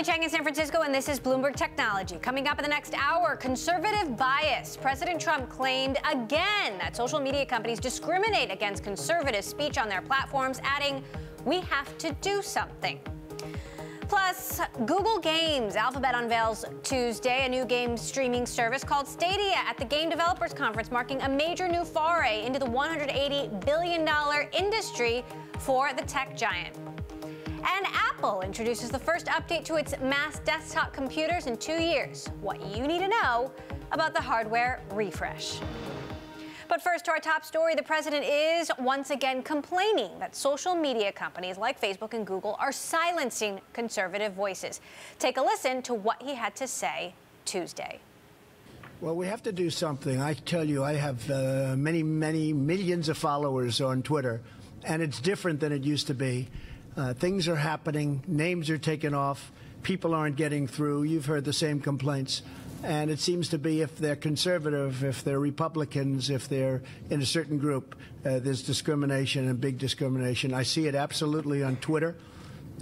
Chang in San Francisco, and this is Bloomberg Technology. Coming up in the next hour, conservative bias. President Trump claimed again that social media companies discriminate against conservative speech on their platforms, adding, "We have to do something." Plus, Google Games. Alphabet unveils Tuesday a new game streaming service called Stadia at the Game Developers Conference, marking a major new foray into the $180 billion industry for the tech giant. And Apple introduces the first update to its mass desktop computers in 2 years. What you need to know about the hardware refresh. But first, to our top story, the president is once again complaining that social media companies like Facebook and Google are silencing conservative voices. Take a listen to what he had to say Tuesday. Well, we have to do something. I tell you, I have many millions of followers on Twitter, and it's different than it used to be. Things are happening. Names are taken off. People aren't getting through. You've heard the same complaints. And it seems to be if they're conservative, if they're Republicans, if they're in a certain group, there's discrimination and big discrimination. I see it absolutely on Twitter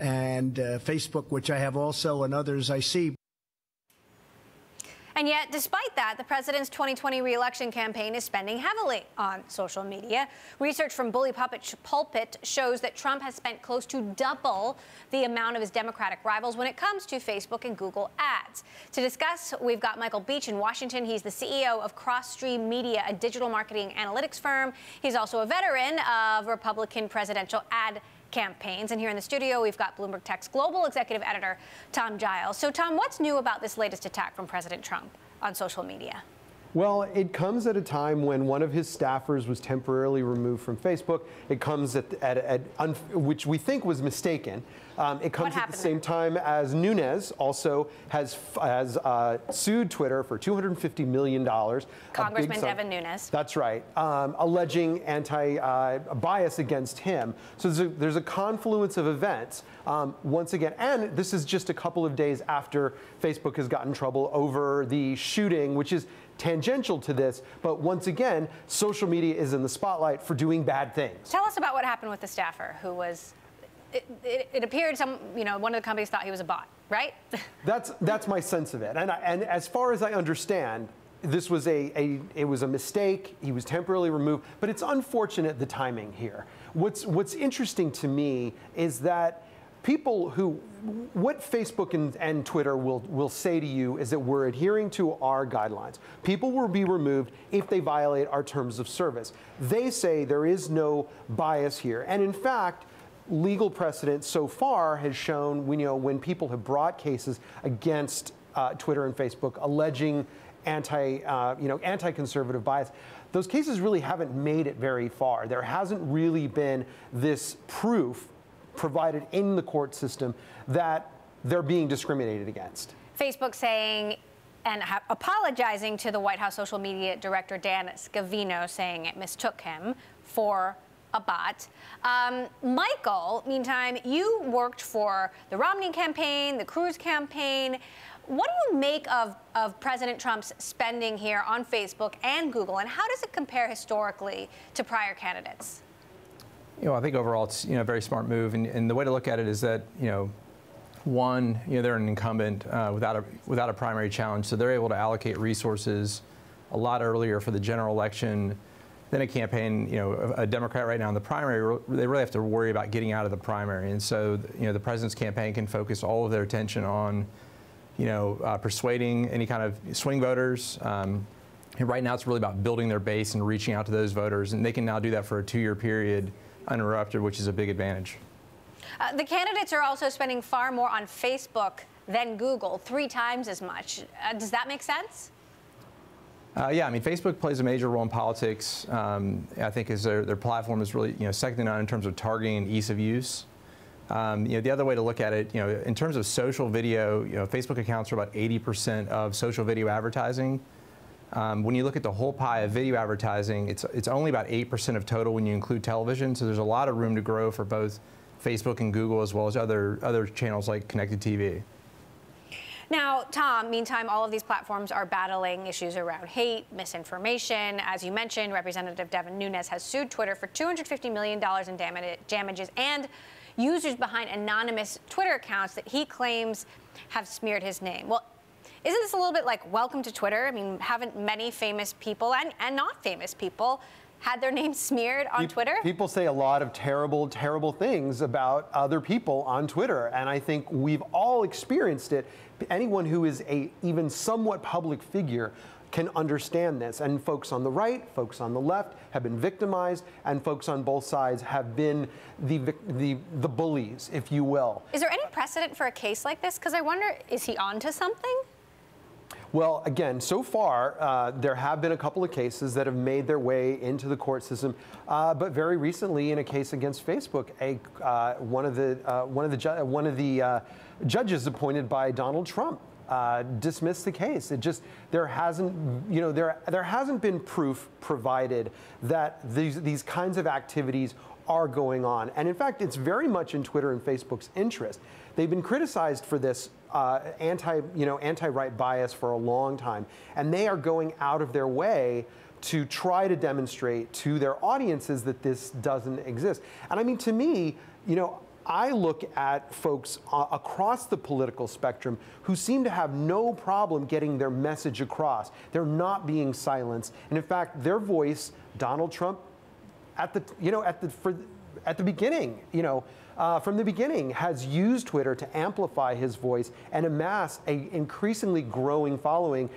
and Facebook, which I have also, and others I see. And yet, despite that, the president's 2020 re-election campaign is spending heavily on social media. Research from Bully Pulpit shows that Trump has spent close to double the amount of his Democratic rivals when it comes to Facebook and Google ads. To discuss, we've got Michael Beach in Washington. He's the CEO of Crossstream Media, a digital marketing analytics firm. He's also a veteran of Republican presidential ad campaigns. And here in the studio, we've got Bloomberg Tech's global executive editor, Tom Giles. So, Tom, what's new about this latest attack from President Trump on social media? Well, it comes at a time when one of his staffers was temporarily removed from Facebook. It comes which we think was mistaken. It comes at the same time as Nunes also has sued Twitter for $250 million. Congressman Devin Nunes. That's right, alleging anti-bias against him. So there's a confluence of events once again, and this is just a couple of days after Facebook has gotten in trouble over the shooting, which is tangential to this, but once again, social media is in the spotlight for doing bad things. Tell us about what happened with the staffer who was, it appeared one of the companies thought he was a bot, right? That's my sense of it. And as far as I understand, this was it was a mistake. He was temporarily removed, but it's unfortunate the timing here. What's interesting to me is that what Facebook and Twitter will say to you is that we're adhering to our guidelines. People will be removed if they violate our terms of service. They say there is no bias here. And in fact, legal precedent so far has shown when people have brought cases against Twitter and Facebook alleging anti-conservative bias, those cases really haven't made it very far. There hasn't really been this proof provided in the court system that they're being discriminated against. Facebook saying and apologizing to the White House social media director Dan Scavino, saying it mistook him for a bot. Michael, meantime, you worked for the Romney campaign, the Cruz campaign. What do you make of President Trump's spending here on Facebook and Google, and how does it compare historically to prior candidates? I think overall it's a very smart move, and the way to look at it is that one, they're an incumbent without a primary challenge, so they're able to allocate resources a lot earlier for the general election than a campaign. A Democrat right now in the primary, they really have to worry about getting out of the primary, and so the president's campaign can focus all of their attention on persuading any kind of swing voters. And right now it's really about building their base and reaching out to those voters, and they can now do that for a 2-year period uninterrupted, which is a big advantage. The candidates are also spending far more on Facebook than Google, 3 times as much. Does that make sense? Yeah, I mean, Facebook plays a major role in politics. I think as their platform is really second to none in terms of targeting and ease of use. The other way to look at it, in terms of social video, Facebook accounts for about 80% of social video advertising. When you look at the whole pie of video advertising, it's only about 8% of total when you include television. So there's a lot of room to grow for both Facebook and Google, as well as other channels like connected TV. Now, Tom, meantime, all of these platforms are battling issues around hate, misinformation. As you mentioned, Representative Devin Nunes has sued Twitter for $250 million in damages and users behind anonymous Twitter accounts that he claims have smeared his name. Well, isn't this a little bit like welcome to Twitter? I mean, haven't many famous people and not famous people had their names smeared on Twitter? People say a lot of terrible, terrible things about other people on Twitter, and I think we've all experienced it. Anyone who is a even somewhat public figure can understand this, and folks on the right, folks on the left have been victimized, and folks on both sides have been the bullies, if you will. Is there any precedent for a case like this? Because I wonder, is he onto something? Well, again, so far, there have been a couple of cases that have made their way into the court system, but very recently, in a case against Facebook, one of the judges appointed by Donald Trump dismissed the case. There hasn't been proof provided that these kinds of activities are going on, and in fact, it's very much in Twitter and Facebook's interest. They've been criticized for this anti-right bias for a long time, and they are going out of their way to try to demonstrate to their audiences that this doesn't exist. And I mean, to me, I look at folks across the political spectrum who seem to have no problem getting their message across. They're not being silenced, and in fact, their voice, Donald Trump, from the beginning, has used Twitter to amplify his voice and amass an increasingly growing following,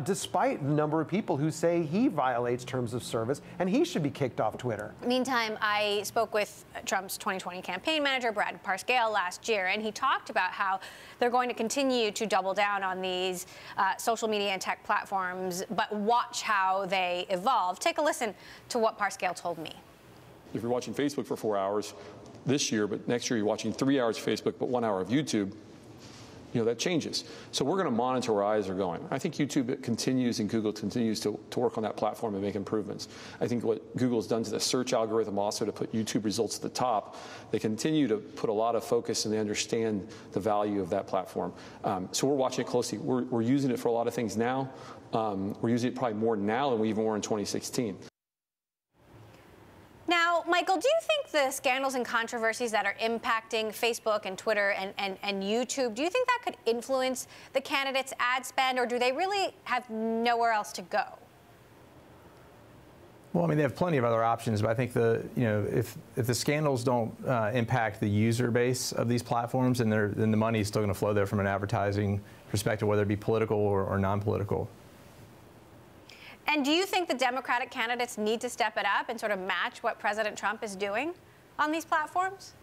despite the number of people who say he violates terms of service and he should be kicked off Twitter. Meantime, I spoke with Trump's 2020 campaign manager, Brad Parscale, last year, and he talked about how they're going to continue to double down on these social media and tech platforms, but watch how they evolve. Take a listen to what Parscale told me. If you're watching Facebook for 4 hours this year, but next year you're watching 3 hours of Facebook, but 1 hour of YouTube, that changes. So we're going to monitor where eyes are going. I think YouTube continues and Google continues to work on that platform and make improvements. I think what Google's done to the search algorithm also to put YouTube results at the top, they continue to put a lot of focus and they understand the value of that platform. So we're watching it closely. We're using it for a lot of things now. We're using it probably more now than we even were in 2016. Now, Michael, do you think the scandals and controversies that are impacting Facebook and Twitter and YouTube, do you think that could influence the candidates' ad spend, or do they really have nowhere else to go? Well, I mean, they have plenty of other options, but I think if the scandals don't impact the user base of these platforms, then the money is still going to flow there from an advertising perspective, whether it be political or non-political. And do you think the Democratic candidates need to step it up and sort of match what President Trump is doing on these platforms?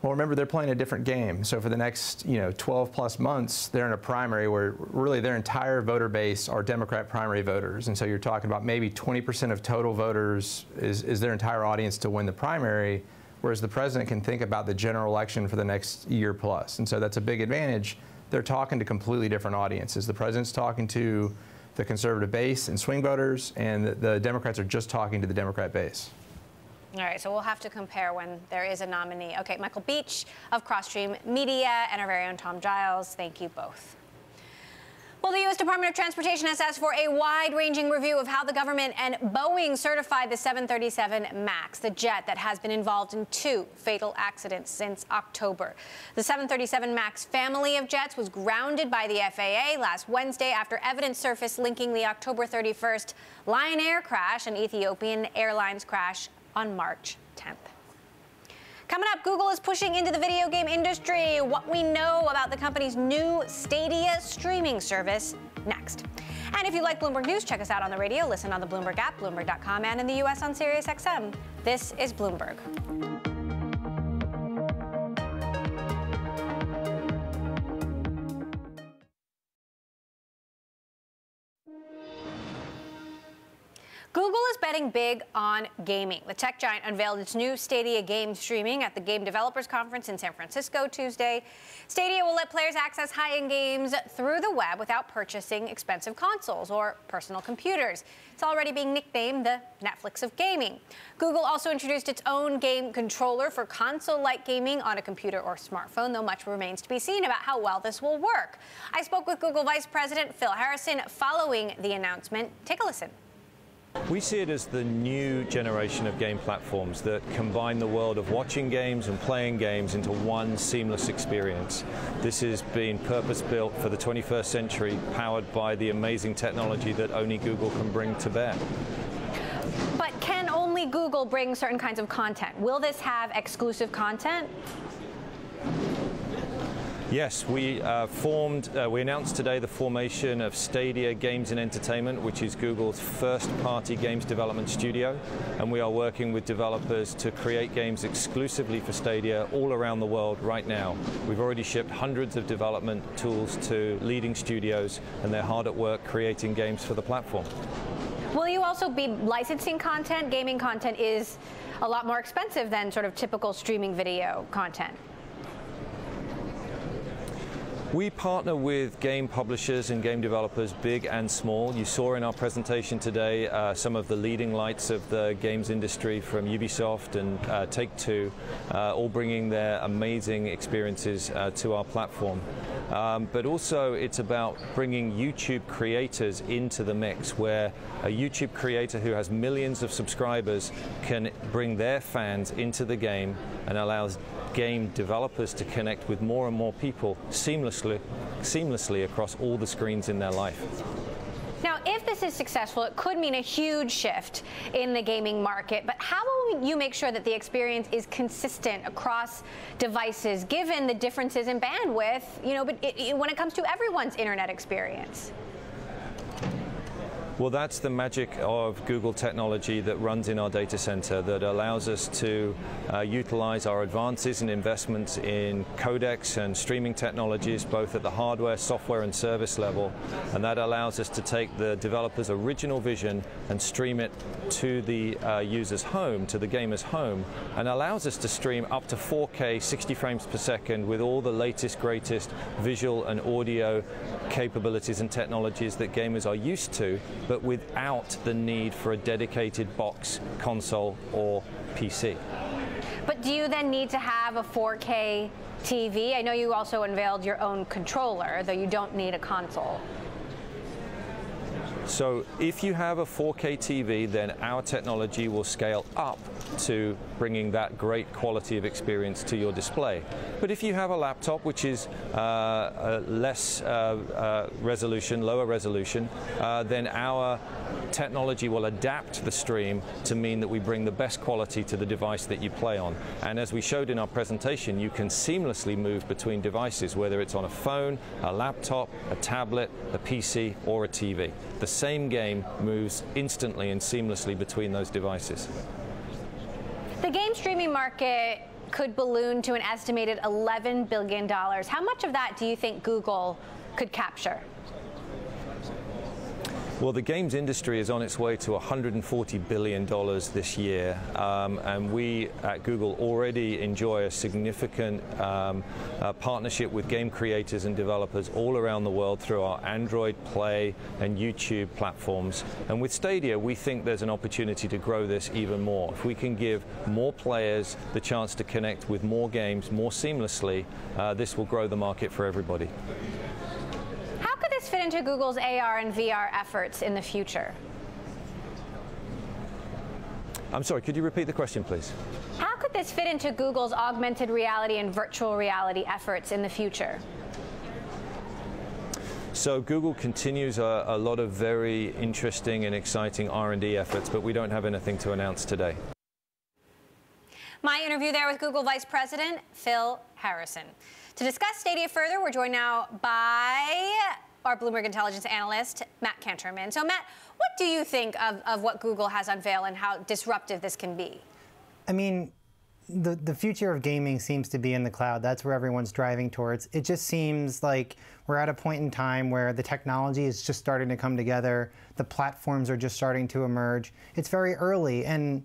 Well, remember, they're playing a different game. So for the next 12 plus months, they're in a primary where really their entire voter base are Democrat primary voters. And so you're talking about maybe 20% of total voters is their entire audience to win the primary, whereas the president can think about the general election for the next year plus. And so that's a big advantage. They're talking to completely different audiences. The president's talking to the conservative base and swing voters, and the Democrats are just talking to the Democrat base. All right, so we'll have to compare when there is a nominee. Okay, Michael Beach of Crossstream Media and our very own Tom Giles, thank you both. Well, the U.S. Department of Transportation has asked for a wide-ranging review of how the government and Boeing certified the 737 MAX, the jet that has been involved in 2 fatal accidents since October. The 737 MAX family of jets was grounded by the FAA last Wednesday after evidence surfaced linking the October 31st Lion Air crash and Ethiopian Airlines crash on March 10th. Coming up, Google is pushing into the video game industry. What we know about the company's new Stadia streaming service next. And if you like Bloomberg News, check us out on the radio, listen on the Bloomberg app, Bloomberg.com, and in the U.S. on SiriusXM. This is Bloomberg. Google is betting big on gaming. The tech giant unveiled its new Stadia game streaming at the Game Developers Conference in San Francisco Tuesday. Stadia will let players access high-end games through the web without purchasing expensive consoles or personal computers. It's already being nicknamed the Netflix of gaming. Google also introduced its own game controller for console-like gaming on a computer or smartphone, though much remains to be seen about how well this will work. I spoke with Google Vice President Phil Harrison following the announcement. Take a listen. We see it as the new generation of game platforms that combine the world of watching games and playing games into one seamless experience. This has been purpose-built for the 21st century, powered by the amazing technology that only Google can bring to bear. But can only Google bring certain kinds of content? Will this have exclusive content? Yes, we announced today the formation of Stadia Games and Entertainment, which is Google's first-party games development studio, and we are working with developers to create games exclusively for Stadia all around the world right now. We've already shipped hundreds of development tools to leading studios, and they're hard at work creating games for the platform. Will you also be licensing content? Gaming content is a lot more expensive than sort of typical streaming video content. We partner with game publishers and game developers, big and small. You saw in our presentation today some of the leading lights of the games industry from Ubisoft and Take-Two, all bringing their amazing experiences to our platform. But also it's about bringing YouTube creators into the mix, where a YouTube creator who has millions of subscribers can bring their fans into the game and allows game developers to connect with more and more people seamlessly across all the screens in their life. Now, if this is successful, it could mean a huge shift in the gaming market. But how will you make sure that the experience is consistent across devices, given the differences in bandwidth, when it comes to everyone's internet experience? Well, that's the magic of Google technology that runs in our data center that allows us to utilize our advances and investments in codecs and streaming technologies, both at the hardware, software, and service level. And that allows us to take the developer's original vision and stream it to the user's home, to the gamer's home, and allows us to stream up to 4K 60 frames per second with all the latest, greatest visual and audio capabilities and technologies that gamers are used to, but without the need for a dedicated box, console, or PC. But do you then need to have a 4K TV? I know you also unveiled your own controller, though you don't need a console. So if you have a 4K TV, then our technology will scale up to bringing that great quality of experience to your display. But if you have a laptop which is less resolution, lower resolution, then our technology will adapt the stream to mean that we bring the best quality to the device that you play on. And as we showed in our presentation, you can seamlessly move between devices, whether it's on a phone, a laptop, a tablet, a PC, or a TV. The same game moves instantly and seamlessly between those devices. The game streaming market could balloon to an estimated $11 billion. How much of that do you think Google could capture? Well, the games industry is on its way to $140 billion this year, and we at Google already enjoy a significant partnership with game creators and developers all around the world through our Android Play and YouTube platforms. And with Stadia, we think there's an opportunity to grow this even more. If we can give more players the chance to connect with more games more seamlessly, this will grow the market for everybody. How could this fit into Google's AR and VR efforts in the future? I'm sorry, could you repeat the question, please? How could this fit into Google's augmented reality and virtual reality efforts in the future? So Google continues a lot of very interesting and exciting R&D efforts, but we don't have anything to announce today. My interview there with Google Vice President Phil Harrison. To discuss Stadia further, we're joined now by our Bloomberg intelligence analyst, Matt Canterman. So Matt, what do you think of what Google has unveiled and how disruptive this can be? I mean, the future of gaming seems to be in the cloud. That's where everyone's driving towards. It just seems like we're at a point in time where the technology is just starting to come together. The platforms are just starting to emerge. It's very early, and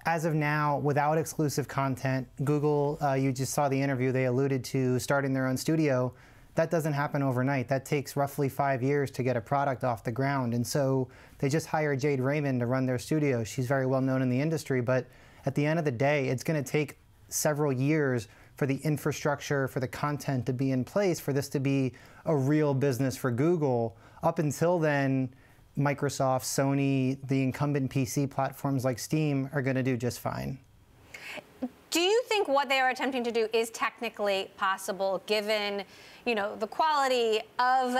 as of now, without exclusive content, Google, you just saw the interview, they alluded to starting their own studio. That doesn't happen overnight. That takes roughly 5 years to get a product off the ground. And so they just hired Jade Raymond to run their studio. She's very well known in the industry, but at the end of the day, it's going to take several years for the infrastructure, for the content to be in place, for this to be a real business for Google. Up until then, Microsoft, Sony, the incumbent PC platforms like Steam are going to do just fine. Do you think what they are attempting to do is technically possible, given, the quality of,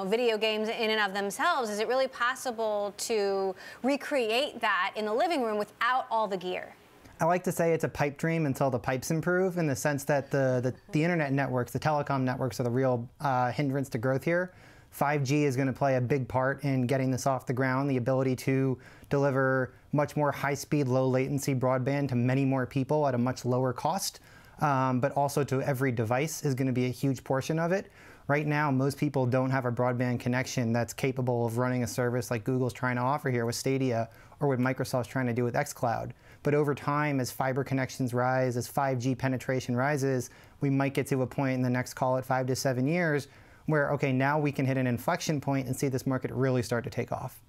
video games in and of themselves? Is it really possible to recreate that in the living room without all the gear? I like to say it's a pipe dream until the pipes improve, in the sense that the internet networks, the telecom networks, are the real hindrance to growth here. 5G is going to play a big part in getting this off the ground, the ability to deliver much more high-speed, low-latency broadband to many more people at a much lower cost, but also to every device is going to be a huge portion of it. Right now, most people don't have a broadband connection that's capable of running a service like Google's trying to offer here with Stadia, or what Microsoft's trying to do with xCloud. But over time, as fiber connections rise, as 5G penetration rises, we might get to a point in the next, call it 5 to 7 years, where, okay, now we can hit an inflection point and see this market really start to take off.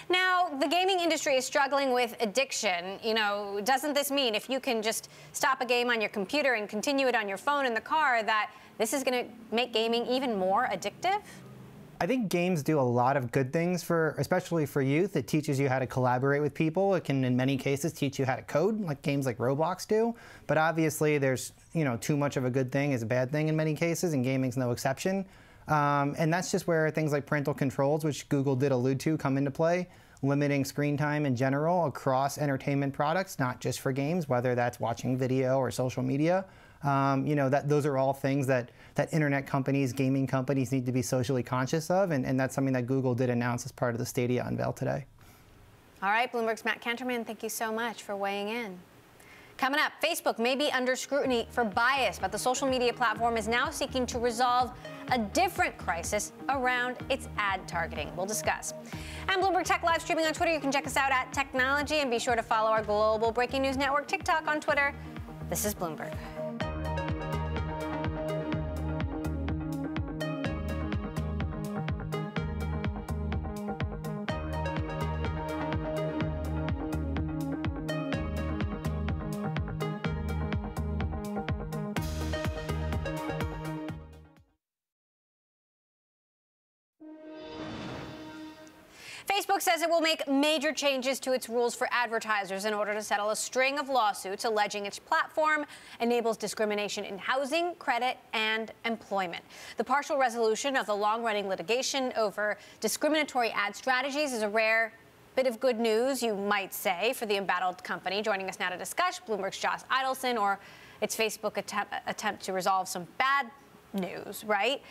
Now, the gaming industry is struggling with addiction. Doesn't this mean if you can just stop a game on your computer and continue it on your phone in the car, that this is going to make gaming even more addictive? I think games do a lot of good things, especially for youth. It teaches you how to collaborate with people. It can, in many cases, teach you how to code, like games like Roblox do. But obviously, there's, too much of a good thing is a bad thing in many cases, and gaming's no exception. And that's just where things like parental controls, which Google did allude to, come into play, limiting screen time in general across entertainment products, not just for games, whether that's watching video or social media. Those are all things that internet companies, gaming companies need to be socially conscious of, and that's something that Google did announce as part of the Stadia unveil today. All right, Bloomberg's Matt Canterman, thank you so much for weighing in. Coming up, Facebook may be under scrutiny for bias, but the social media platform is now seeking to resolve a different crisis around its ad targeting. We'll discuss. And Bloomberg Tech live streaming on Twitter. You can check us out at Technology, and be sure to follow our global breaking news network, TikTok, on Twitter. This is Bloomberg. Facebook says it will make major changes to its rules for advertisers in order to settle a string of lawsuits alleging its platform enables discrimination in housing, credit, and employment. The partial resolution of the long-running litigation over discriminatory ad strategies is a rare bit of good news, you might say, for the embattled company. Joining us now to discuss, Bloomberg's Josh Idelson, or its Facebook attempt to resolve some bad news, right?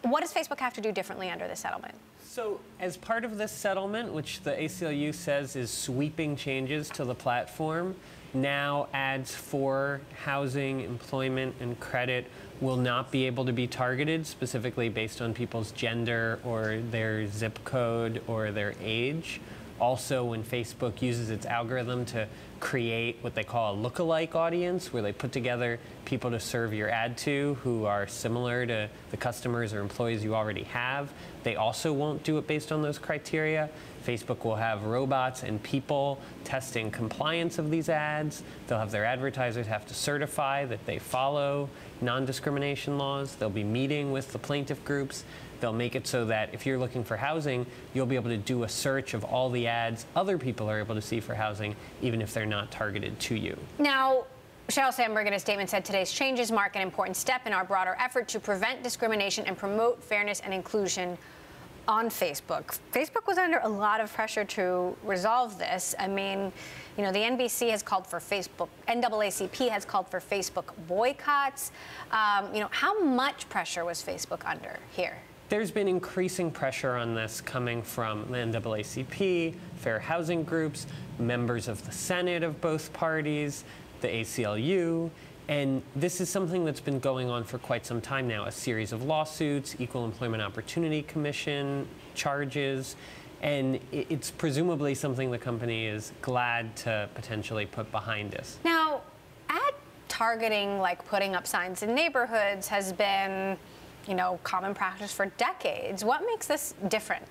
What does Facebook have to do differently under this settlement? So as part of this settlement, which the ACLU says is sweeping changes to the platform, now ads for housing, employment, and credit will not be able to be targeted specifically based on people's gender or their zip code or their age. Also, when Facebook uses its algorithm to create what they call a lookalike audience, where they put together people to serve your ad to who are similar to the customers or employees you already have, they also won't do it based on those criteria. Facebook will have robots and people testing compliance of these ads. They'll have their advertisers have to certify that they follow non-discrimination laws. They'll be meeting with the plaintiff groups. They'll make it so that if you're looking for housing, you'll be able to do a search of all the ads other people are able to see for housing, even if they're not targeted to you. Now, Sheryl Sandberg in a statement said today's changes mark an important step in our broader effort to prevent discrimination and promote fairness and inclusion on Facebook. Facebook was under a lot of pressure to resolve this. I mean, the NBC has called for NAACP has called for Facebook boycotts. How much pressure was Facebook under here? There's been increasing pressure on this coming from the NAACP, fair housing groups, members of the Senate of both parties. the ACLU. And this is something that's been going on for quite some time now, a series of lawsuits, Equal Employment Opportunity Commission charges, and it's presumably something the company is glad to potentially put behind us. Now, ad targeting, like putting up signs in neighborhoods, has been, common practice for decades. What makes this different?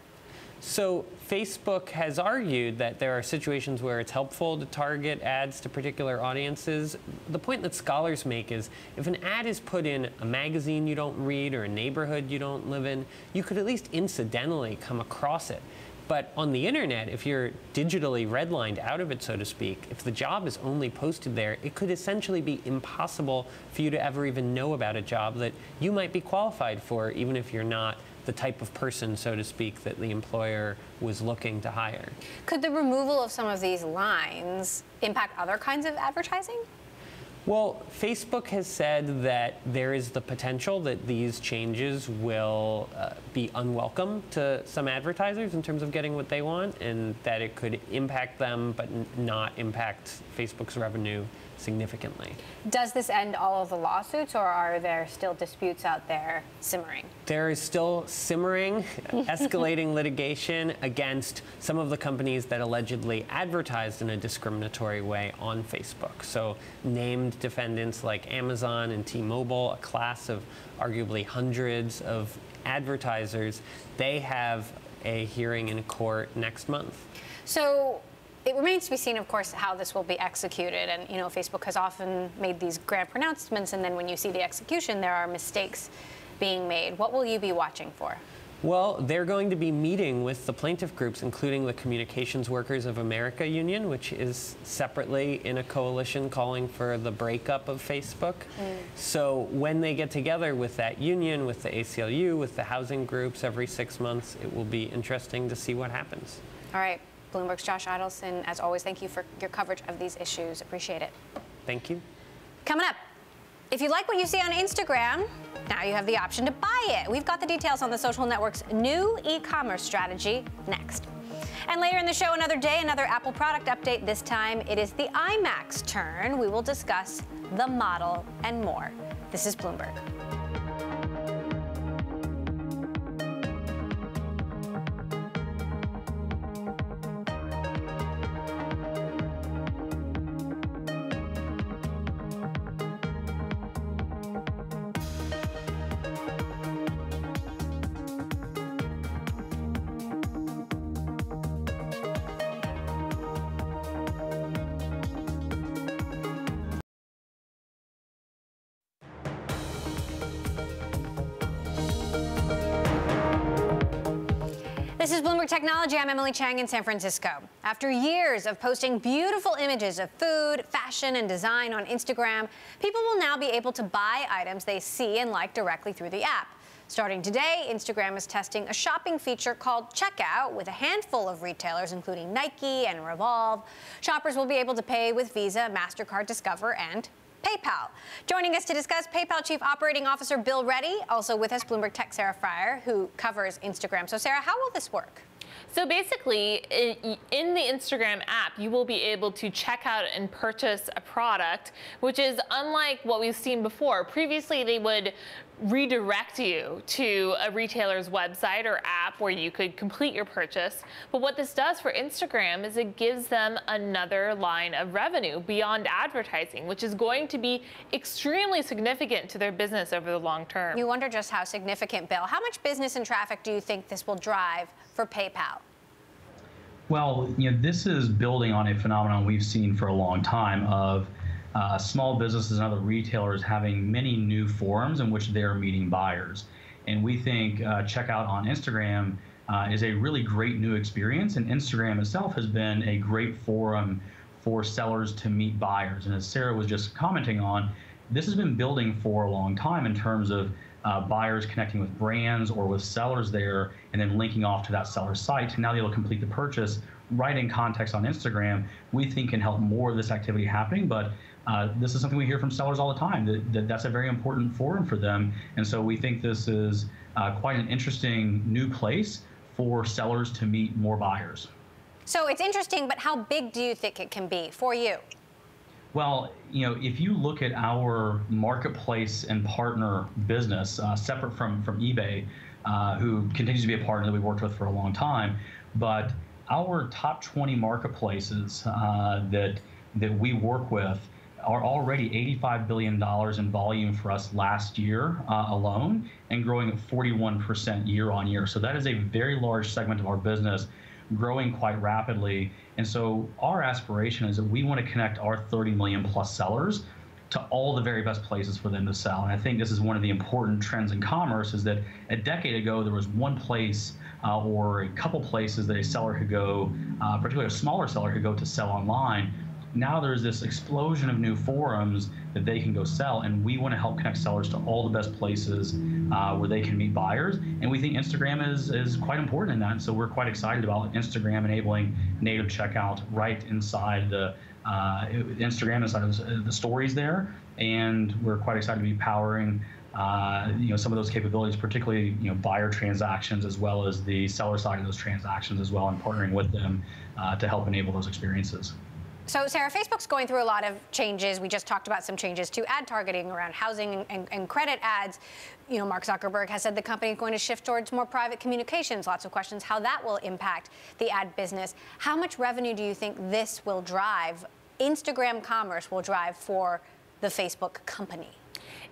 So Facebook has argued that there are situations where it's helpful to target ads to particular audiences. The point that scholars make is if an ad is put in a magazine you don't read or a neighborhood you don't live in, you could at least incidentally come across it. But on the internet, if you're digitally redlined out of it, so to speak, if the job is only posted there, it could essentially be impossible for you to ever even know about a job that you might be qualified for, even if you're not the type of person, so to speak, that the employer was looking to hire. Could the removal of some of these lines impact other kinds of advertising? Well, Facebook has said that there is the potential that these changes will be unwelcome to some advertisers in terms of getting what they want, and that it could impact them but not impact Facebook's revenue significantly. Does this end all of the lawsuits, or are there still disputes out there simmering? There is still simmering, escalating litigation against some of the companies that allegedly advertised in a discriminatory way on Facebook. So named defendants like Amazon and T-Mobile, a class of arguably hundreds of advertisers, they have a hearing in court next month. So it remains to be seen, of course, how this will be executed. And, Facebook has often made these grand pronouncements, and then when you see the execution, there are mistakes being made. What will you be watching for? Well, they're going to be meeting with the plaintiff groups, including the Communications Workers of America Union, which is separately in a coalition calling for the breakup of Facebook. So when they get together with that union, with the ACLU, with the housing groups every 6 months, it will be interesting to see what happens. All right. Bloomberg's Josh Adelson, as always, thank you for your coverage of these issues. Appreciate it. Thank you. Coming up, if you like what you see on Instagram, now you have the option to buy it. We've got the details on the social network's new e-commerce strategy next. And later in the show, another day, another Apple product update. This time, it is the iMac's turn. We will discuss the model and more. This is Bloomberg. This is Bloomberg Technology. I'm Emily Chang in San Francisco. After years of posting beautiful images of food, fashion, and design on Instagram, people will now be able to buy items they see and like directly through the app. Starting today, Instagram is testing a shopping feature called Checkout with a handful of retailers, including Nike and Revolve. Shoppers will be able to pay with Visa, MasterCard, Discover, and PayPal. Joining us to discuss, PayPal Chief Operating Officer Bill Reddy. Also with us, Bloomberg Tech Sarah Fryer, who covers Instagram. So Sarah, how will this work? So basically, in the Instagram app, you will be able to check out and purchase a product, which is unlike what we've seen before. Previously, they would redirect you to a retailer's website or app where you could complete your purchase. But what this does for Instagram is it gives them another line of revenue beyond advertising, which is going to be extremely significant to their business over the long term. You wonder just how significant, Bill. How much business and traffic do you think this will drive for PayPal? Well, this is building on a phenomenon we've seen for a long time of small businesses and other retailers having many new forums in which they're meeting buyers. And we think checkout on Instagram is a really great new experience, and Instagram itself has been a great forum for sellers to meet buyers. And as Sarah was just commenting on, this has been building for a long time in terms of buyers connecting with brands or with sellers there and then linking off to that seller's site. Now they'll complete the purchase right in context on Instagram. We think can help more of this activity happening, but this is something we hear from sellers all the time, that's a very important forum for them. And so we think this is quite an interesting new place for sellers to meet more buyers. So it's interesting, but how big do you think it can be for you? Well, if you look at our marketplace and partner business, separate from eBay, who continues to be a partner that we've worked with for a long time, but our top 20 marketplaces that we work with are already $85 billion in volume for us last year alone, and growing at 41% year on year. So that is a very large segment of our business, growing quite rapidly. And so our aspiration is that we want to connect our 30 million plus sellers to all the very best places for them to sell. And I think this is one of the important trends in commerce, is that a decade ago there was one place or a couple places that a seller could go, particularly a smaller seller could go to sell online. Now there's this explosion of new forums that they can go sell, and we want to help connect sellers to all the best places where they can meet buyers. And we think Instagram is quite important in that. And so we're quite excited about Instagram enabling native checkout right inside the Instagram, inside of the stories there. And we're quite excited to be powering some of those capabilities, particularly buyer transactions, as well as the seller side of those transactions as well, and partnering with them to help enable those experiences. So, Sarah, Facebook's going through a lot of changes. We just talked about some changes to ad targeting around housing and credit ads. Mark Zuckerberg has said the company is going to shift towards more private communications. Lots of questions how that will impact the ad business. How much revenue do you think this will drive, Instagram commerce will drive, for the Facebook company?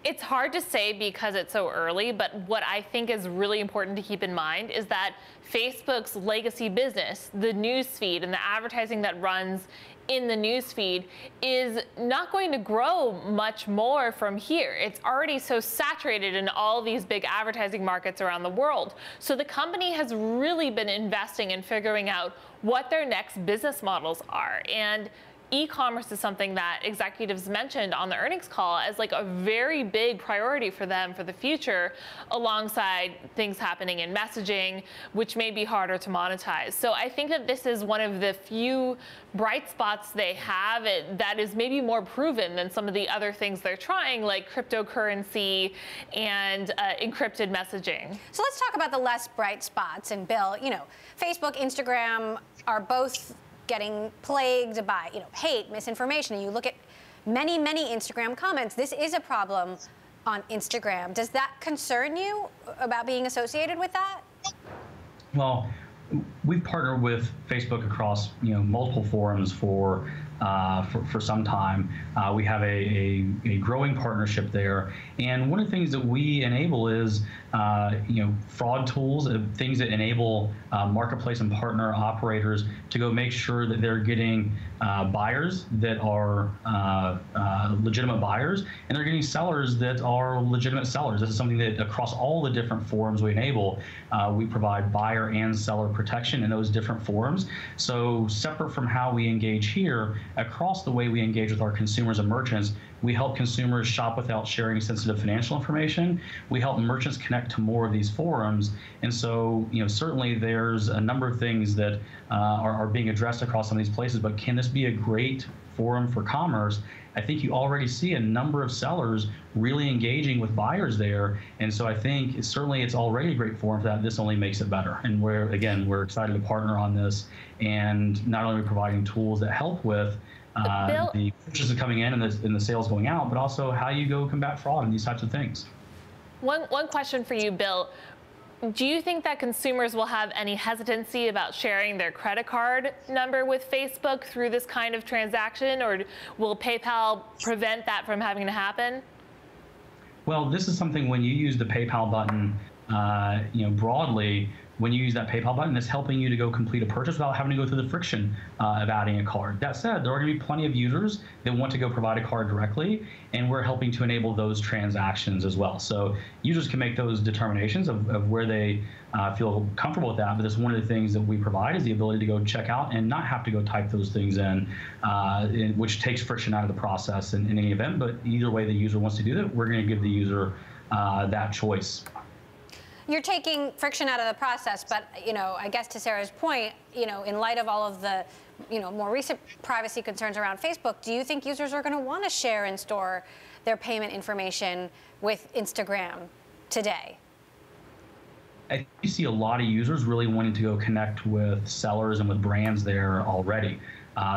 It's hard to say because it's so early, but what I think is really important to keep in mind is that Facebook's legacy business, the news feed and the advertising that runs in the news feed, is not going to grow much more from here. It's already so saturated in all these big advertising markets around the world. So the company has really been investing in figuring out what their next business models are. And e-commerce is something that executives mentioned on the earnings call as like a very big priority for them for the future, alongside things happening in messaging, which may be harder to monetize. So I think that this is one of the few bright spots they have that is maybe more proven than some of the other things they're trying, like cryptocurrency and encrypted messaging. So let's talk about the less bright spots. And Bill, Facebook, Instagram are both getting plagued by, hate, misinformation. And you look at many, many Instagram comments. This is a problem on Instagram. Does that concern you about being associated with that? Well, we've partnered with Facebook across multiple forums for some time. We have a growing partnership there, and one of the things that we enable is fraud tools, things that enable marketplace and partner operators to go make sure that they're getting buyers that are legitimate buyers, and they're getting sellers that are legitimate sellers. This is something that across all the different forums we enable, we provide buyer and seller protection in those different forums. So separate from how we engage here, across the way we engage with our consumers and merchants, we help consumers shop without sharing sensitive financial information. We help merchants connect to more of these forums. And so, certainly there's a number of things that are being addressed across some of these places, but can this be a great forum for commerce? I think you already see a number of sellers really engaging with buyers there. And so I think it's already a great forum for that. This only makes it better. And we're excited to partner on this, and not only providing tools that help with the purchases coming in and the sales going out, but also how you go combat fraud and these types of things. One question for you, Bill. Do you think that consumers will have any hesitancy about sharing their credit card number with Facebook through this kind of transaction, or will PayPal prevent that from having to happen? Well, this is something, when you use the PayPal button, broadly, when you use that PayPal button, it's helping you to go complete a purchase without having to go through the friction of adding a card. That said, there are going to be plenty of users that want to go provide a card directly, and we're helping to enable those transactions as well. So users can make those determinations of where they feel comfortable with that, but that's one of the things that we provide, is the ability to go check out and not have to go type those things in, which takes friction out of the process in any event. But either way the user wants to do that, we're going to give the user that choice. You're taking friction out of the process, but I guess to Sarah's point, in light of all of the, more recent privacy concerns around Facebook, do you think users are going to want to share and store their payment information with Instagram today? I think you see a lot of users really wanting to go connect with sellers and with brands there already.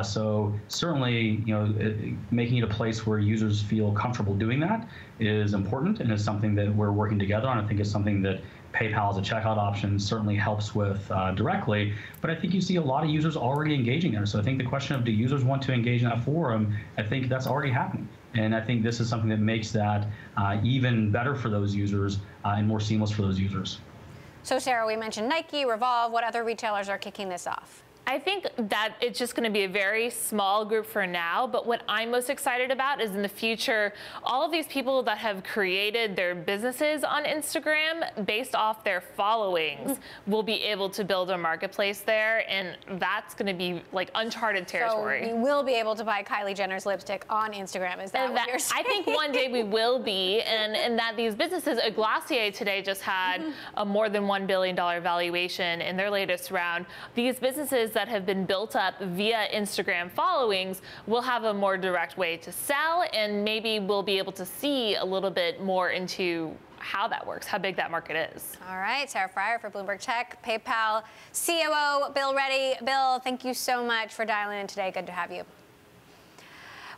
So certainly, making it a place where users feel comfortable doing that is important, and is something that we're working together on. I think it's something that PayPal as a checkout option certainly helps with directly, but I think you see a lot of users already engaging there. So I think the question of, do users want to engage in that forum, I think that's already happening. And I think this is something that makes that even better for those users and more seamless for those users. So Sarah, we mentioned Nike, Revolve. What other retailers are kicking this off? I think that it's just going to be a very small group for now, but what I'm most excited about is in the future, all of these people that have created their businesses on Instagram based off their followings will be able to build a marketplace there, and that's going to be like uncharted territory. So we will be able to buy Kylie Jenner's lipstick on Instagram, is that what you're saying? I think one day we will be, and that these businesses, Glossier today just had a more than $1 billion valuation in their latest round. These businesses that have been built up via Instagram followings will have a more direct way to sell, and maybe we'll be able to see a little bit more into how that works, how big that market is. All right, Sarah Fryer for Bloomberg Tech, PayPal COO Bill Reddy. Bill, thank you so much for dialing in today. Good to have you.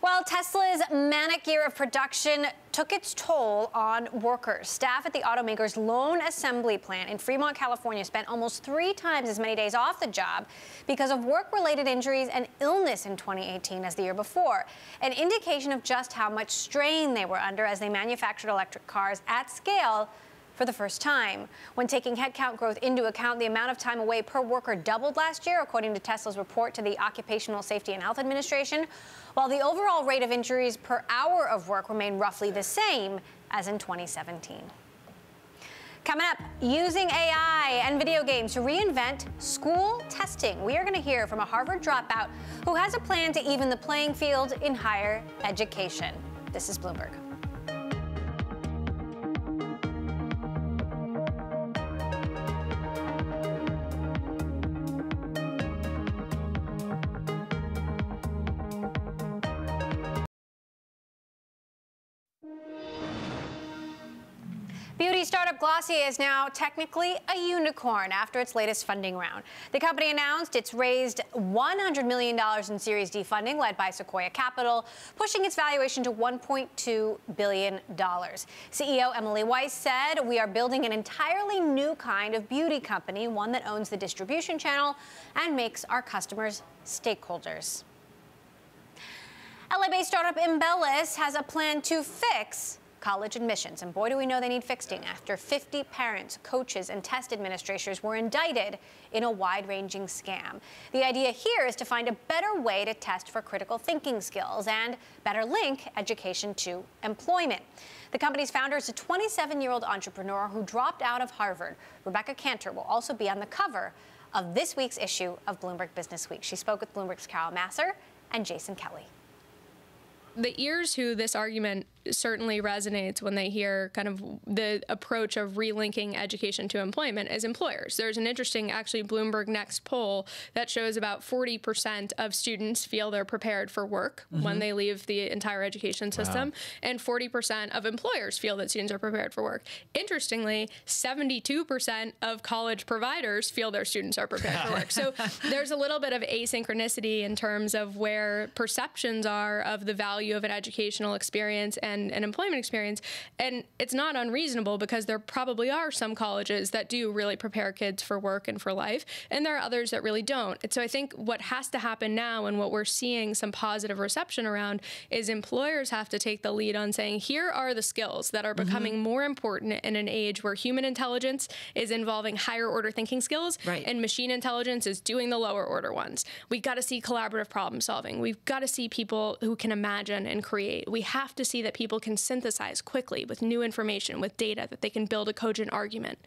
Well, Tesla's manic year of production took its toll on workers. Staff at the automaker's lone assembly plant in Fremont, California spent almost 3 times as many days off the job because of work-related injuries and illness in 2018 as the year before, an indication of just how much strain they were under as they manufactured electric cars at scale for the first time. When taking headcount growth into account, the amount of time away per worker doubled last year, according to Tesla's report to the Occupational Safety and Health Administration, while the overall rate of injuries per hour of work remained roughly the same as in 2017. Coming up, using AI and video games to reinvent school testing. We are going to hear from a Harvard dropout who has a plan to even the playing field in higher education. This is Bloomberg. Beauty startup Glossier is now technically a unicorn after its latest funding round. The company announced it's raised $100 million in Series D funding led by Sequoia Capital, pushing its valuation to $1.2 billion. CEO Emily Weiss said, "We are building an entirely new kind of beauty company, one that owns the distribution channel and makes our customers stakeholders." LA-based startup Embellis has a plan to fix college admissions, and boy do we know they need fixing after 50 parents, coaches, and test administrators were indicted in a wide-ranging scam. The idea here is to find a better way to test for critical thinking skills and better link education to employment. The company's founder is a 27-year-old entrepreneur who dropped out of Harvard. Rebecca Cantor will also be on the cover of this week's issue of Bloomberg Business Week. She spoke with Bloomberg's Carol Masser and Jason Kelly. The ears who this argument certainly resonates when they hear kind of the approach of relinking education to employment as employers. There's an interesting, actually, Bloomberg Next poll that shows about 40% of students feel they're prepared for work when they leave the entire education system, and 40% of employers feel that students are prepared for work. Interestingly, 72% of college providers feel their students are prepared for work. So there's a little bit of asynchronicity in terms of where perceptions are of the value of an educational experience and an employment experience. And it's not unreasonable because there probably are some colleges that do really prepare kids for work and for life, and there are others that really don't. And so I think what has to happen now, and what we're seeing some positive reception around, is employers have to take the lead on saying, here are the skills that are becoming more important in an age where human intelligence is involving higher order thinking skills, and machine intelligence is doing the lower order ones. We've got to see collaborative problem solving. We've got to see people who can imagine and create. We have to see that people can synthesize quickly with new information, with data, that they can build a cogent argument.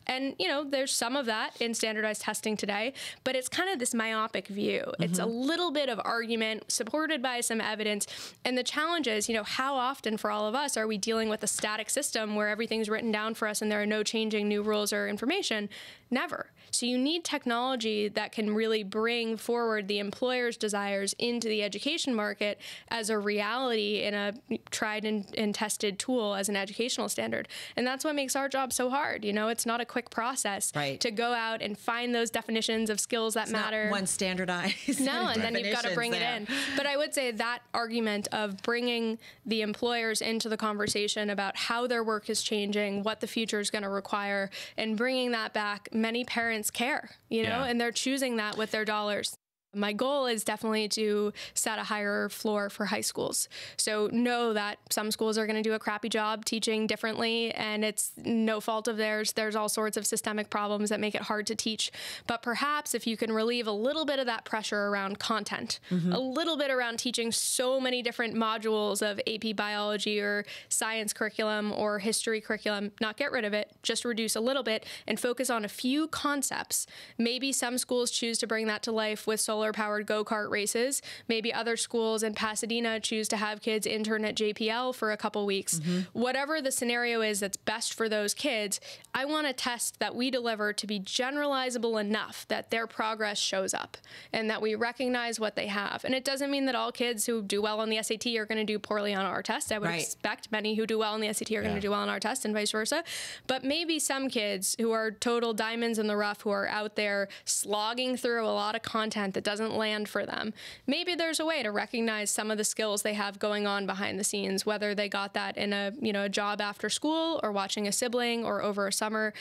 And, you know, there's some of that in standardized testing today, but it's kind of this myopic view. It's a little bit of argument supported by some evidence. And the challenge is, you know, how often for all of us are we dealing with a static system where everything's written down for us and there are no changing new rules or information? Never. So you need technology that can really bring forward the employer's desires into the education market as a reality in a tried and tested tool as an educational standard. And that's what makes our job so hard. You know, it's not a quick process to go out and find those definitions of skills that matter. Not one standardized. No, and then you've got to bring it in. But I would say that argument of bringing the employers into the conversation about how their work is changing, what the future is going to require, and bringing that back, many parents care, you know, and they're choosing that with their dollars. My goal is definitely to set a higher floor for high schools. So know that some schools are going to do a crappy job teaching differently, and it's no fault of theirs. There's all sorts of systemic problems that make it hard to teach. But perhaps if you can relieve a little bit of that pressure around content, a little bit around teaching so many different modules of AP biology or science curriculum or history curriculum, not get rid of it, just reduce a little bit and focus on a few concepts. Maybe some schools choose to bring that to life with solar-powered go-kart races. Maybe other schools in Pasadena choose to have kids intern at JPL for a couple weeks. Whatever the scenario is that's best for those kids, I want a test that we deliver to be generalizable enough that their progress shows up and that we recognize what they have. And it doesn't mean that all kids who do well on the SAT are going to do poorly on our test. I would expect many who do well on the SAT are going to do well on our test and vice versa. But maybe some kids who are total diamonds in the rough, who are out there slogging through a lot of content that doesn't land for them. Maybe there's a way to recognize some of the skills they have going on behind the scenes, whether they got that in a job after school or watching a sibling or over a summer.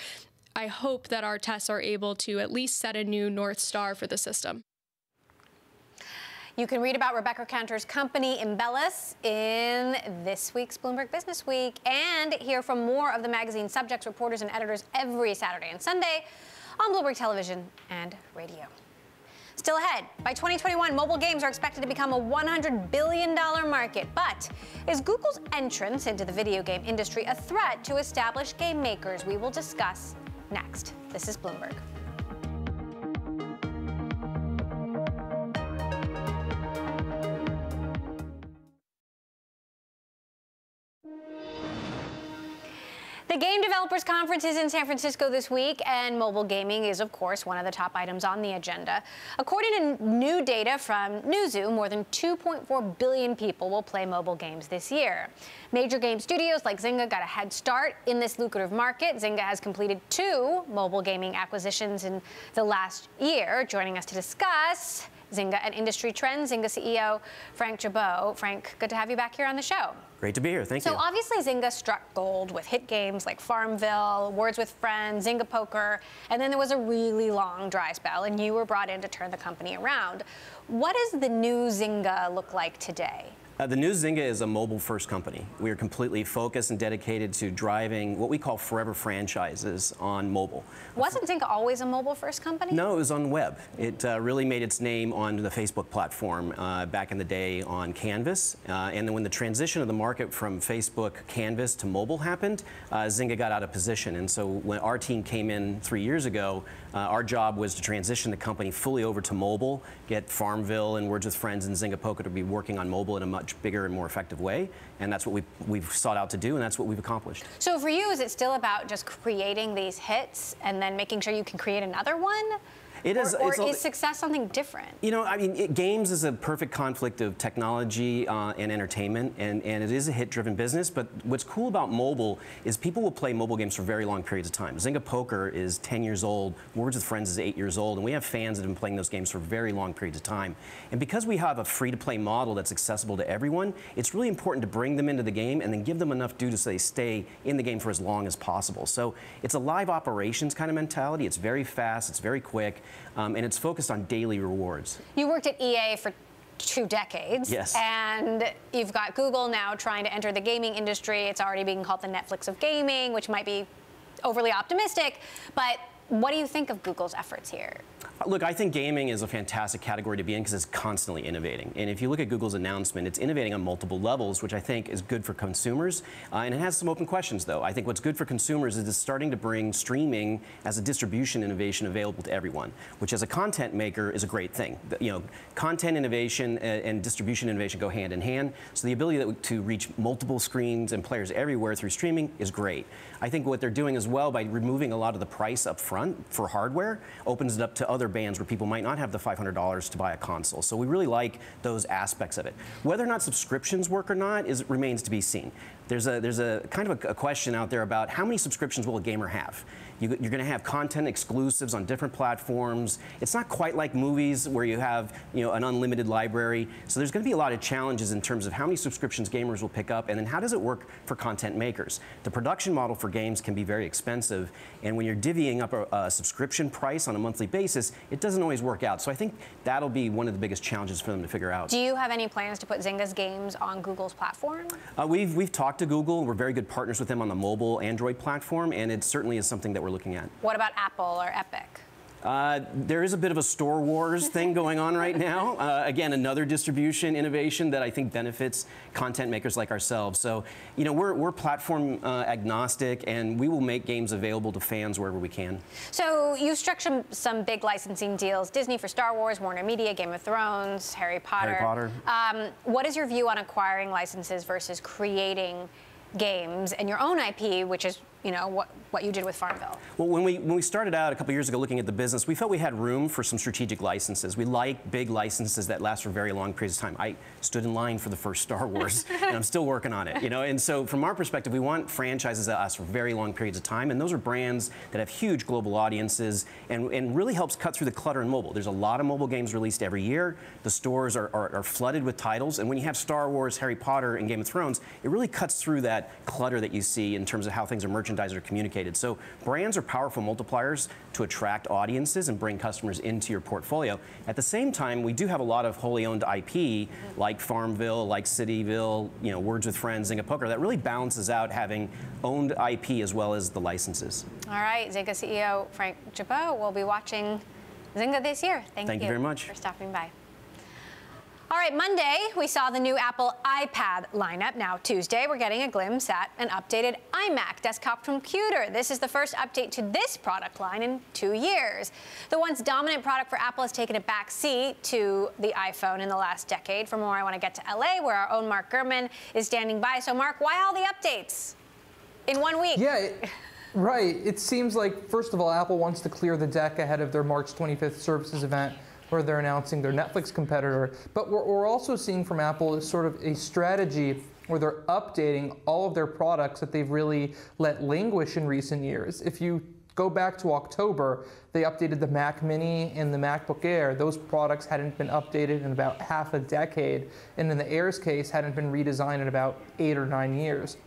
I hope that our tests are able to at least set a new North Star for the system. You can read about Rebecca Cantor's company, Embellis, in this week's Bloomberg Business Week and hear from more of the magazine's subjects, reporters, and editors every Saturday and Sunday on Bloomberg Television and Radio. Still ahead, by 2021, mobile games are expected to become a $100 billion market. But is Google's entrance into the video game industry a threat to established game makers? We will discuss next. This is Bloomberg. The Game Developers Conference is in San Francisco this week, and mobile gaming is, of course, one of the top items on the agenda. According to new data from Newzoo, more than 2.4 billion people will play mobile games this year. Major game studios like Zynga got a head start in this lucrative market. Zynga has completed 2 mobile gaming acquisitions in the last year. Joining us to discuss Zynga and industry trends, Zynga CEO Frank Gibeau. Frank, good to have you back here on the show. Great to be here. Thank you. So obviously Zynga struck gold with hit games like Farmville, Words with Friends, Zynga Poker, and then there was a really long dry spell, and you were brought in to turn the company around. What does the new Zynga look like today? The new Zynga is a mobile-first company. We are completely focused and dedicated to driving what we call forever franchises on mobile. Wasn't Zynga always a mobile-first company? No, it was on the web. It really made its name on the Facebook platform back in the day on Canvas. And then when the transition of the market from Facebook Canvas to mobile happened, Zynga got out of position. And so when our team came in 3 years ago, our job was to transition the company fully over to mobile, get Farmville and Words with Friends and Zynga Poker to be working on mobile in a much bigger and more effective way. And that's what we've sought out to do, and that's what we've accomplished. So for you, is it still about just creating these hits and then making sure you can create another one? It is, or is success something different? You know, I mean, games is a perfect conflict of technology and entertainment, and it is a hit-driven business. But what's cool about mobile is people will play mobile games for very long periods of time. Zynga Poker is 10 years old, Words with Friends is 8 years old, and we have fans that have been playing those games for very long periods of time. And because we have a free-to-play model that's accessible to everyone, it's really important to bring them into the game and then give them enough due to so they stay in the game for as long as possible. So it's a live operations kind of mentality. It's very fast, it's very quick. And it's focused on daily rewards. You worked at EA for 2 decades. Yes. And you've got Google now trying to enter the gaming industry. It's already being called the Netflix of gaming, which might be overly optimistic. But what do you think of Google's efforts here? Look, I think gaming is a fantastic category to be in because it's constantly innovating. And if you look at Google's announcement, it's innovating on multiple levels, which I think is good for consumers. And it has some open questions, though. I think what's good for consumers is it's starting to bring streaming as a distribution innovation available to everyone, which as a content maker is a great thing. You know, content innovation and distribution innovation go hand in hand. So the ability to reach multiple screens and players everywhere through streaming is great. I think what they're doing as well by removing a lot of the price up front front for hardware opens it up to other bands where people might not have the $500 to buy a console. So we really like those aspects of it. Whether or not subscriptions work or not remains to be seen. There's a kind of a question out there about how many subscriptions will a gamer have. You're going to have content exclusives on different platforms. It's not quite like movies where you have an unlimited library. So there's going to be a lot of challenges in terms of how many subscriptions gamers will pick up, and then how does it work for content makers. The production model for games can be very expensive, and when you're divvying up a subscription price on a monthly basis, it doesn't always work out. So I think that'll be one of the biggest challenges for them to figure out. Do you have any plans to put Zynga's games on Google's platform? We've talked to Google. We're very good partners with them on the mobile Android platform, and it certainly is something that we're looking at. What about Apple or Epic? There is a bit of a Store Wars thing going on right now. Again, another distribution innovation that I think benefits content makers like ourselves. So, we're platform agnostic, and we will make games available to fans wherever we can. So you struck some big licensing deals: Disney for Star Wars, Warner Media, Game of Thrones, Harry Potter. Harry Potter. What is your view on acquiring licenses versus creating games and your own IP, which is what you did with Farmville? Well, when we started out a couple years ago looking at the business, we felt we had room for some strategic licenses. We like big licenses that last for very long periods of time. I stood in line for the first Star Wars, and I'm still working on it. And so from our perspective, we want franchises that last for very long periods of time, and those are brands that have huge global audiences and really helps cut through the clutter in mobile. There's a lot of mobile games released every year. The stores are flooded with titles, and when you have Star Wars, Harry Potter, and Game of Thrones, it really cuts through that clutter that you see in terms of how things are merchandised or communicated. So brands are powerful multipliers to attract audiences and bring customers into your portfolio. At the same time, we do have a lot of wholly owned IP like Farmville, like Cityville, Words with Friends, Zynga Poker, that really balances out having owned IP as well as the licenses. All right, Zynga CEO Frank Gibeau will be watching Zynga this year. Thank you very much for stopping by. All right, Monday, we saw the new Apple iPad lineup. Now, Tuesday, we're getting a glimpse at an updated iMac desktop computer. This is the first update to this product line in 2 years. The once dominant product for Apple has taken a back seat to the iPhone in the last decade. For more, I want to get to LA, where our own Mark Gurman is standing by. So, Mark, why all the updates in 1 week? Yeah. Right. It seems like, first of all, Apple wants to clear the deck ahead of their March 25th services event, where they're announcing their Netflix competitor. But what we're also seeing from Apple is sort of a strategy where they're updating all of their products that they've really let languish in recent years. If you go back to October, they updated the Mac Mini and the MacBook Air. Those products hadn't been updated in about half a decade, and in the Air's case, hadn't been redesigned in about 8 or 9 years.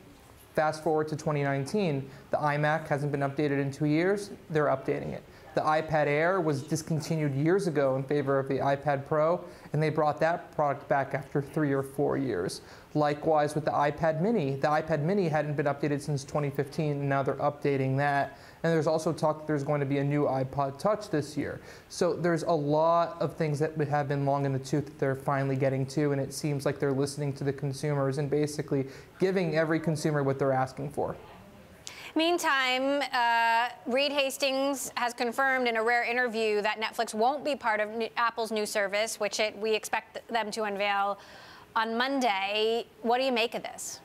Fast forward to 2019, the iMac hasn't been updated in 2 years, they're updating it. The iPad Air was discontinued years ago in favor of the iPad Pro, and they brought that product back after 3 or 4 years. Likewise with the iPad Mini. The iPad Mini hadn't been updated since 2015, and now they're updating that. And there's also talk that there's going to be a new iPod Touch this year. So there's a lot of things that have been long in the tooth that they're finally getting to, and it seems like they're listening to the consumers and basically giving every consumer what they're asking for. Meantime, Reed Hastings has confirmed in a rare interview that Netflix won't be part of Apple's new service, which we expect them to unveil on Monday. What do you make of this?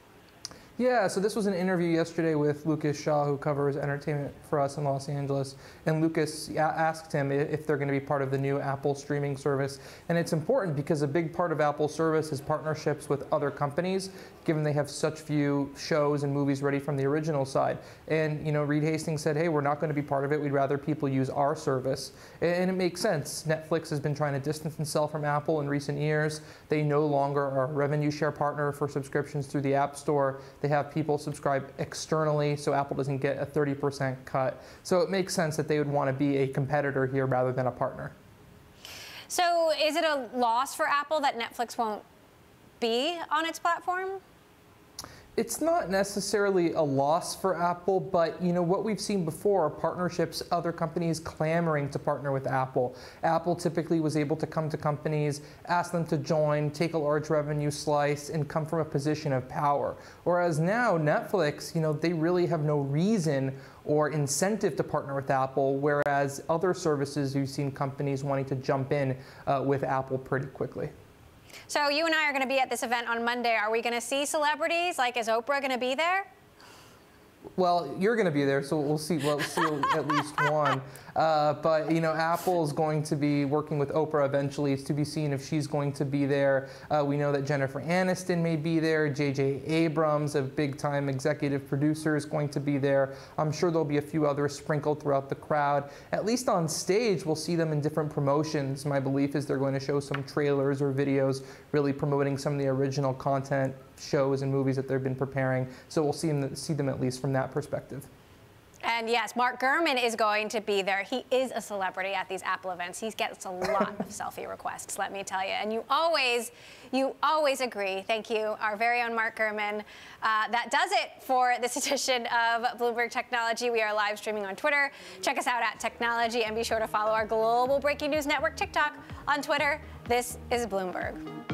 Yeah, so this was an interview yesterday with Lucas Shaw, who covers entertainment for us in Los Angeles. And Lucas asked him if they're going to be part of the new Apple streaming service. And it's important because a big part of Apple's service is partnerships with other companies, given they have such few shows and movies ready from the original side. And, Reed Hastings said, hey, we're not going to be part of it. We'd rather people use our service. And it makes sense. Netflix has been trying to distance itself from Apple in recent years. They no longer are a revenue share partner for subscriptions through the App Store. They have people subscribe externally, so Apple doesn't get a 30% cut. So it makes sense that they would want to be a competitor here rather than a partner. So is it a loss for Apple that Netflix won't be on its platform? It's not necessarily a loss for Apple, but what we've seen before are partnerships, other companies clamoring to partner with Apple. Apple typically was able to come to companies, ask them to join, take a large revenue slice, and come from a position of power. Whereas now, Netflix, they really have no reason or incentive to partner with Apple, whereas other services, you've seen companies wanting to jump in with Apple pretty quickly. So you and I are going to be at this event on Monday. Are we going to see celebrities? Like, is Oprah going to be there? Well, you're going to be there, so we'll see. We'll see at least one. But Apple is going to be working with Oprah eventually. It's to be seen if she's going to be there. We know that Jennifer Aniston may be there. J.J. Abrams, a big-time executive producer, is going to be there. I'm sure there'll be a few others sprinkled throughout the crowd. At least on stage, we'll see them in different promotions. My belief is they're going to show some trailers or videos really promoting some of the original content, shows and movies that they've been preparing. So we'll see them at least from that perspective. And yes, Mark Gurman is going to be there. He is a celebrity at these Apple events. He gets a lot of selfie requests, let me tell you. And you always agree. Thank you, our very own Mark Gurman. That does it for this edition of Bloomberg Technology. We are live streaming on Twitter. Check us out at Technology, and be sure to follow our global breaking news network, TikTok, on Twitter. This is Bloomberg.